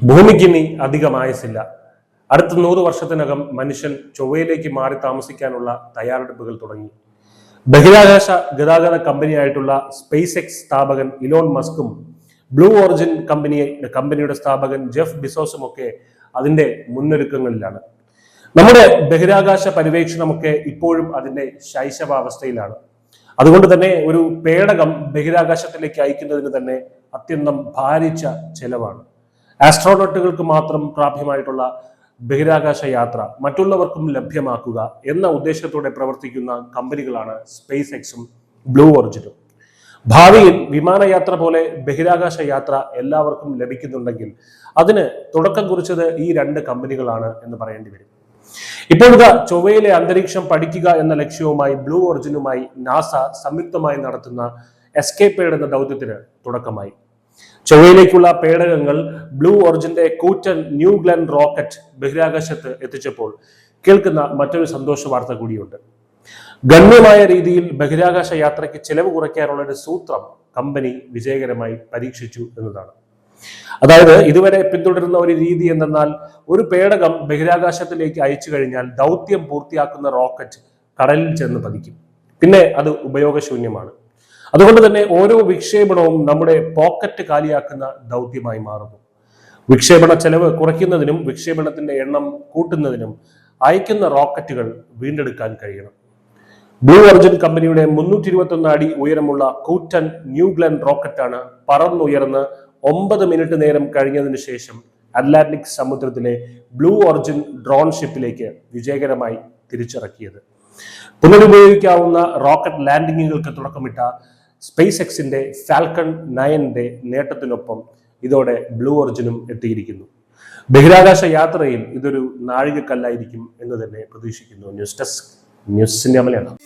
ഭൂമിക്കിനി അധികം ആയുസില്ല. അടുത്ത 100 വർഷത്തിനകം മനുഷ്യൻ ചൊവ്വയിലേക്ക് മാറി താമസിക്കാനുള്ള തയ്യാറെടുപ്പുകൾ തുടങ്ങി. ബഹിരാകാശ ഗതാഗത കമ്പനിയായിട്ടുള്ള സ്പേസ് എക്സ് സ്ഥാപകൻ ഇലോൺ മസ്കും ബ്ലൂ ഓറിജിൻ കമ്പനിയുടെ സ്ഥാപകൻ ജെഫ് ബിസോസും ഒക്കെ അതിന്റെ മുന്നൊരുക്കങ്ങളിലാണ്. നമ്മുടെ ബഹിരാകാശ പര്യവേക്ഷണമൊക്കെ ഇപ്പോഴും അതിന്റെ ശൈശവാവസ്ഥയിലാണ്. അതുകൊണ്ട് തന്നെ ഒരു പേടകം ബഹിരാകാശത്തിലേക്ക് അയക്കുന്നതിന് തന്നെ അത്യന്തം ഭാരിച്ച ചെലവാണ്. ആസ്ട്രോനോട്ടുകൾക്ക് മാത്രം പ്രാപ്യമായിട്ടുള്ള ബഹിരാകാശ യാത്ര മറ്റുള്ളവർക്കും ലഭ്യമാക്കുക എന്ന ഉദ്ദേശത്തോടെ പ്രവർത്തിക്കുന്ന കമ്പനികളാണ് സ്പേസ് എക്സും ബ്ലൂ ഒറിജിനും. ഭാവിയിൽ വിമാനയാത്ര പോലെ ബഹിരാകാശ യാത്ര എല്ലാവർക്കും ലഭിക്കുന്നുണ്ടെങ്കിൽ അതിന് തുടക്കം കുറിച്ചത് ഈ 2 കമ്പനികളാണ് എന്ന് പറയേണ്ടി വരും. ഇപ്പോൾ ചൊവ്വയിലെ അന്തരീക്ഷം പഠിക്കുക എന്ന ലക്ഷ്യവുമായി ബ്ലൂ ഒറിജിനുമായി നാസ സംയുക്തമായി നടത്തുന്ന എസ്കേപ്പേഡ് എന്ന ദൗത്യത്തിന് തുടക്കമായി. ചൊവ്വയിലേക്കുള്ള പേടകങ്ങൾ ബ്ലൂ ഒറിജിന്റെ കൂറ്റൻ ന്യൂ ഗ്ലെൻ റോക്കറ്റ് ബഹിരാകാശത്ത് എത്തിച്ചപ്പോൾ കേൾക്കുന്ന മറ്റൊരു സന്തോഷ വാർത്ത കൂടിയുണ്ട്. ഗണ്യമായ രീതിയിൽ ബഹിരാകാശ യാത്രയ്ക്ക് ചെലവ് കുറയ്ക്കാനുള്ള ഒരു സൂത്രം കമ്പനി വിജയകരമായി പരീക്ഷിച്ചു എന്നതാണ്. അതായത് ഇതുവരെ പിന്തുടരുന്ന ഒരു രീതി എന്തെന്നാൽ ഒരു പേടകം ബഹിരാകാശത്തിലേക്ക് അയച്ചു കഴിഞ്ഞാൽ ദൗത്യം പൂർത്തിയാക്കുന്ന റോക്കറ്റ് കടലിൽ ചെന്ന് പതിക്കും. പിന്നെ അത് ഉപയോഗശൂന്യമാണ്. അതുകൊണ്ട് തന്നെ ഓരോ വിക്ഷേപണവും നമ്മുടെ പോക്കറ്റ് കാലിയാക്കുന്ന ദൗത്യമായി മാറുന്നു. വിക്ഷേപണ ചെലവ് കുറയ്ക്കുന്നതിനും വിക്ഷേപണത്തിന്റെ എണ്ണം കൂട്ടുന്നതിനും അയക്കുന്ന റോക്കറ്റുകൾ വീണ്ടെടുക്കാൻ കഴിയണം. ബ്ലൂ ഒറിജിൻ കമ്പനിയുടെ 321 അടി ഉയരമുള്ള കൂറ്റൻ ന്യൂ ഗ്ലെൻ റോക്കറ്റാണ് പറന്നുയർന്ന് 9 മിനിറ്റ് നേരം കഴിഞ്ഞതിന് ശേഷം അറ്റ്ലാന്റിക് സമുദ്രത്തിലെ ബ്ലൂ ഒറിജിൻ ഡ്രോൺ ഷിപ്പിലേക്ക് വിജയകരമായി തിരിച്ചിറക്കിയത്. പുനരുപയോഗിക്കാവുന്ന റോക്കറ്റ് ലാൻഡിങ്ങുകൾക്ക് തുടക്കമിട്ട സ്പേസ് എക്സിന്റെ ഫാൽക്കൺ 9ന്റെ നേട്ടത്തിനൊപ്പം ഇതോടെ ബ്ലൂ ഒറിജിനും എത്തിയിരിക്കുന്നു. ബഹിരാകാശ യാത്രയിൽ ഇതൊരു നാഴികക്കല്ലായിരിക്കും എന്ന് തന്നെ പ്രതീക്ഷിക്കുന്നു. ന്യൂസ് ഡെസ്ക് ന്യൂസിന്റെ മലയാളം.